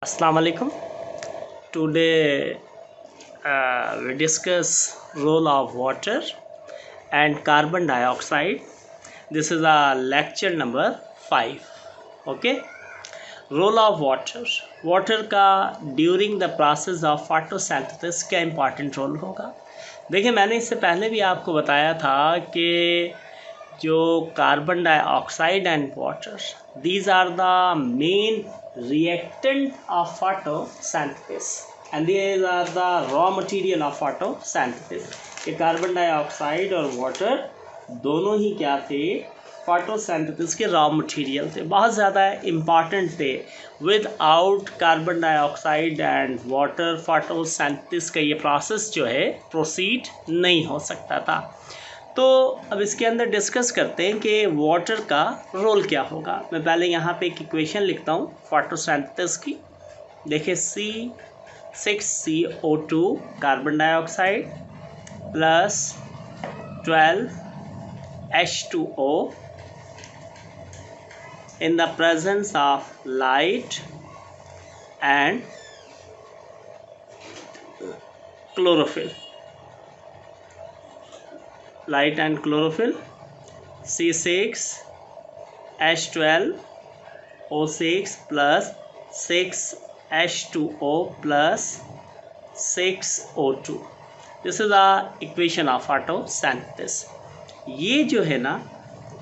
Assalamu alaikum. Today we discuss role of water and carbon dioxide. This is our lecture number 5. Okay. Role of water. Water का during the process of photosynthesis क्या important role होगा? देखिए मैंने इससे पहले भी आपको बताया था कि जो carbon dioxide and water these are the main reactant of photosynthesis and these are the raw material of photosynthesis कि कार्बन डाइऑक्साइड और वाटर दोनों ही क्या थे, फोटोसिंथेसिस के रॉ मटेरियल थे, बहुत ज़्यादा इम्पॉर्टेंट थे. Without carbon dioxide and water photosynthesis का ये प्रोसेस जो है प्रोसीड नहीं हो सकता था. तो अब इसके अंदर डिस्कस करते हैं कि वाटर का रोल क्या होगा. मैं पहले यहाँ पे एक इक्वेशन लिखता हूँ फोटोसिंथेसिस की. देखिए C6CO2 carbon dioxide plus 12H2O in the presence of light and chlorophyll. Light and chlorophyll. C6H12O6 plus 6H2O plus 6O2. This is the equation of photosynthesis. ये जो है ना,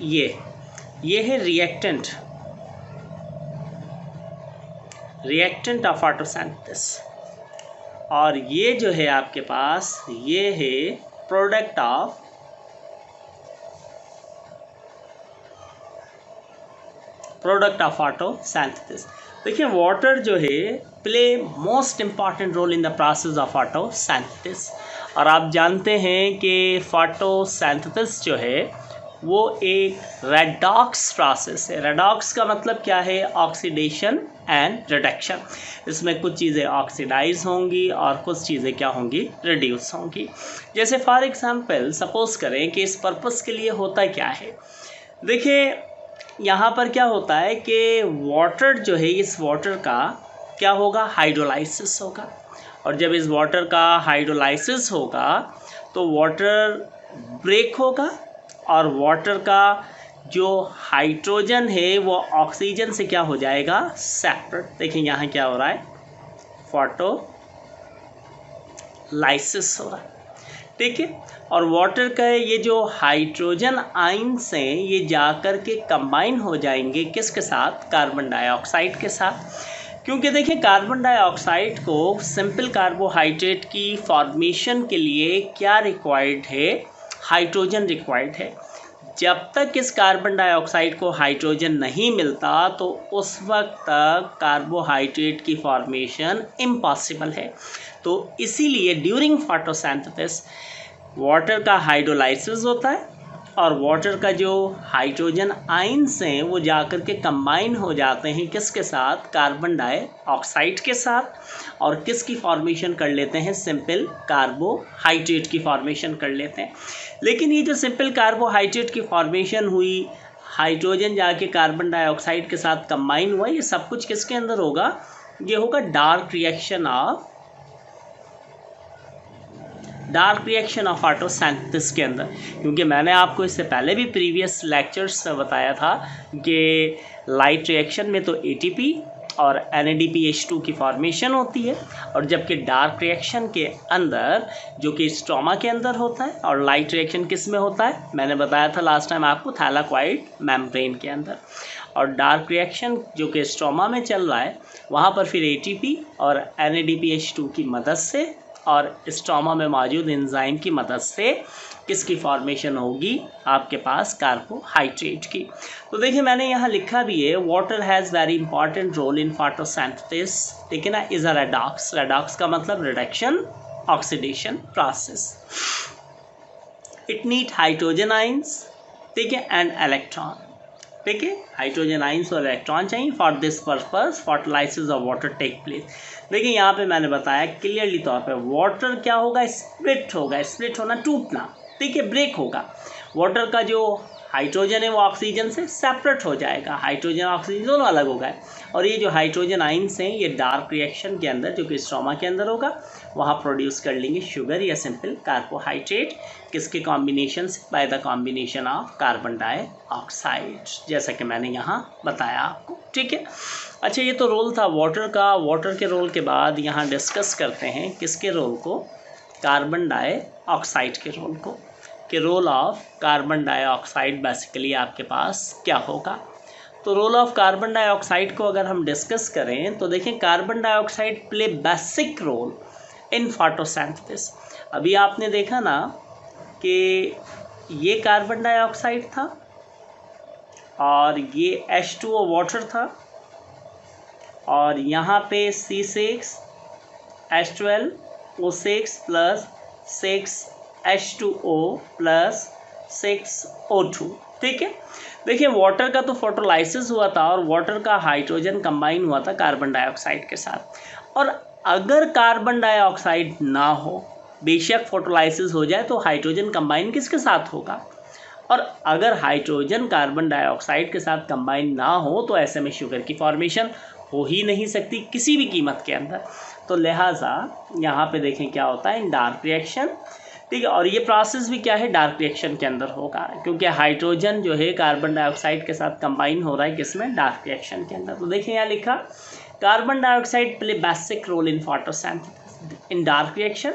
ये है रिएक्टेंट ऑफ फोटोसिंथेसिस, और ये जो है आपके पास ये है प्रोडक्ट ऑफ फोटोसिंथेसिस. देखिए वाटर जो है play most important role in the process of photosynthesis. और आप जानते हैं कि फोटोसिंथेसिस जो है वो एक रेडॉक्स प्रोसेस है. रेडॉक्स का मतलब क्या है? Oxidation and reduction. इसमें कुछ चीज़ें ऑक्सीडाइज होंगी और कुछ चीज़ें क्या होंगी? रिड्यूस होंगी. जैसे फॉर एग्जांपल सपोज करें कि इस पर्पस के लिए होता क्या है. देखिए यहाँ पर क्या होता है कि वाटर जो है, इस वाटर का क्या होगा? हाइड्रोलाइसिस होगा. और जब इस वाटर का हाइड्रोलाइसिस होगा तो वाटर ब्रेक होगा और वाटर का जो हाइड्रोजन है वो ऑक्सीजन से क्या हो जाएगा? सेपरेट. देखिए यहाँ क्या हो रहा है? फोटोलाइसिस हो रहा है. ठीक है. और वाटर का ये जो हाइड्रोजन आयंस हैं ये जाकर के कंबाइन हो जाएंगे किसके साथ? कार्बन डाइऑक्साइड के साथ. क्योंकि देखिए कार्बन डाइऑक्साइड को सिंपल कार्बोहाइड्रेट की फॉर्मेशन के लिए क्या रिक्वायर्ड है? हाइड्रोजन रिक्वायर्ड है. जब तक इस कार्बन डाइऑक्साइड को हाइड्रोजन नहीं मिलता तो उस वक्त तक कार्बोहाइड्रेट की फॉर्मेशन इम्पॉसिबल है. तो इसीलिए ड्यूरिंग फोटोसिंथेसिस वाटर का हाइड्रोलाइसिस होता है और वाटर का जो हाइड्रोजन आयंस हैं वो जाकर के कंबाइन हो जाते हैं किसके साथ? कार्बन डाइऑक्साइड के साथ. और किसकी फॉर्मेशन कर लेते हैं? सिंपल कार्बोहाइड्रेट की फॉर्मेशन कर लेते हैं. लेकिन ये जो सिंपल कार्बोहाइड्रेट की फॉर्मेशन हुई, हाइड्रोजन जाके कार्बन डाइऑक्साइड के साथ कंबाइन हुआ, ये सब कुछ किसके अंदर होगा? ये होगा डार्क रिएक्शन ऑफ फोटोसिंथेसिस के अंदर. क्योंकि मैंने आपको इससे पहले भी प्रीवियस लेक्चर्स में बताया था कि लाइट रिएक्शन में तो ATP और NADPH2 की फॉर्मेशन होती है, और जबकि डार्क रिएक्शन के अंदर जो कि स्ट्रोमा के अंदर होता है, और लाइट रिएक्शन किस में होता है? मैंने बताया था लास्ट टाइम आपको, थैलाकॉइड मेम्ब्रेन के अंदर. और डार्क रिएक्शन जो कि स्ट्रोमा में चल रहा है वहाँ पर फिर ATP और NADPH2 की मदद से और स्ट्रोमा में मौजूद एंजाइम की मदद से किसकी फॉर्मेशन होगी? आपके पास कार्बोहाइड्रेट की. तो देखिए मैंने यहाँ लिखा भी है, water has very important role in photosynthesis. ठीक है ना? Is a redox. रेडॉक्स का मतलब reduction oxidation process. It need hydrogen ions, ठीक है, एंड इलेक्ट्रॉन. ठीक है, हाइड्रोजन आयंस और इलेक्ट्रॉन चाहिए. For this purpose photolysis of water take place. देखिए यहाँ पे मैंने बताया क्लियरली तौर पे वाटर क्या होगा? स्प्लिट होगा. स्प्लिट होना, टूटना. ठीक है, ब्रेक होगा. वाटर का जो हाइड्रोजन है वो ऑक्सीजन से सेपरेट हो जाएगा, हाइड्रोजन ऑक्सीजन दोनों अलग हो गए। और ये जो हाइड्रोजन आइंस हैं ये डार्क रिएक्शन के अंदर, जो कि स्ट्रोमा के अंदर होगा, वहाँ प्रोड्यूस कर लेंगे शुगर या सिंपल कार्बोहाइड्रेट, किसके कॉम्बिनेशन से, by the combination of carbon dioxide, जैसा कि मैंने यहाँ बताया आपको। ठीक है, अच्छा ये तो रोल था वाटर का। वाटर के रोल के बाद यहाँ डिस्कस करते हैं किसके रोल को, कार्बन डाइऑक्साइड के रोल को, कि role of carbon dioxide basically आपके पास क्या होगा। तो रोल ऑफ कार्बन डाइऑक्साइड को अगर हम डिस्कस करें तो देखें, carbon dioxide play basic role in photosynthesis. अभी आपने देखा ना कि ये कार्बन डाइऑक्साइड था और ये H2O वाटर था, और यहाँ पे C6H12O6 plus 6H2O plus 6O2। ठीक है, देखिए वाटर का तो फोटोलाइसिस हुआ था और वाटर का हाइड्रोजन कंबाइन हुआ था कार्बन डाइऑक्साइड के साथ। और अगर कार्बन डाइऑक्साइड ना हो, बेशक फोटोलाइसिस हो जाए, तो हाइड्रोजन कंबाइन किसके साथ होगा, और अगर हाइड्रोजन कार्बन डाइऑक्साइड के साथ कंबाइन ना हो तो ऐसे में शुगर की फॉर्मेशन हो ही नहीं सकती किसी भी कीमत के अंदर। तो लिहाजा यहाँ पे देखें क्या होता है, इन डार्क रिएक्शन। ठीक है, और ये प्रोसेस भी क्या है, डार्क रिएक्शन के अंदर होगा, क्योंकि हाइड्रोजन जो है कार्बन डाइऑक्साइड के साथ कंबाइन हो रहा है किसमें, डार्क रिएक्शन के अंदर। तो देखिए यहाँ लिखा, carbon dioxide play basic role in photosynthesis in dark reaction,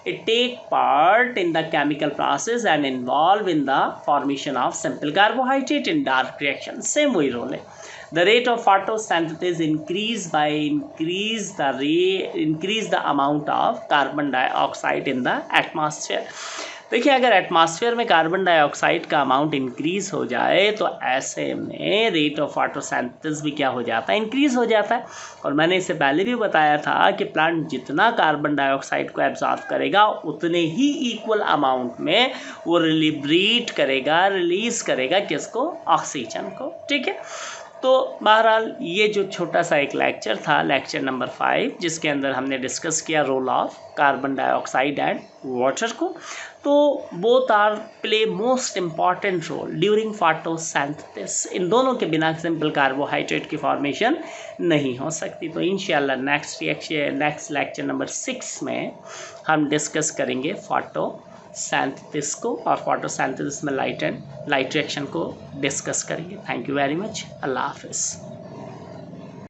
it take part in the chemical process and involve in the formation of simple carbohydrate in dark reaction। same वही role है। The rate of photosynthesis increase the amount of carbon dioxide in the atmosphere। देखिए अगर atmosphere में carbon dioxide का amount increase हो जाए तो ऐसे में रेट ऑफ फोटोसिंथेसिस भी क्या हो जाता है, इंक्रीज हो जाता है। और मैंने इससे पहले भी बताया था कि प्लांट जितना कार्बन डाइऑक्साइड को एब्जॉर्ब करेगा उतने ही इक्वल अमाउंट में वो रिलीब्रेट करेगा, रिलीज करेगा किसको, ऑक्सीजन को। ठीक है, तो बहरहाल ये जो छोटा सा एक लेक्चर था, लेक्चर नंबर 5, जिसके अंदर हमने डिस्कस किया role of carbon dioxide and water को। तो both are play most important role during photosynthesis. इन दोनों के बिना सिंपल कार्बोहाइड्रेट की फॉर्मेशन नहीं हो सकती। तो इंशाल्लाह नेक्स्ट लेक्चर नंबर 6 में हम डिस्कस करेंगे फोटोसिंथेसिस को, और फोटोसिंथेसिस में लाइट रिएक्शन को डिस्कस करेंगे। Thank you very much. अल्लाह हाफिज़।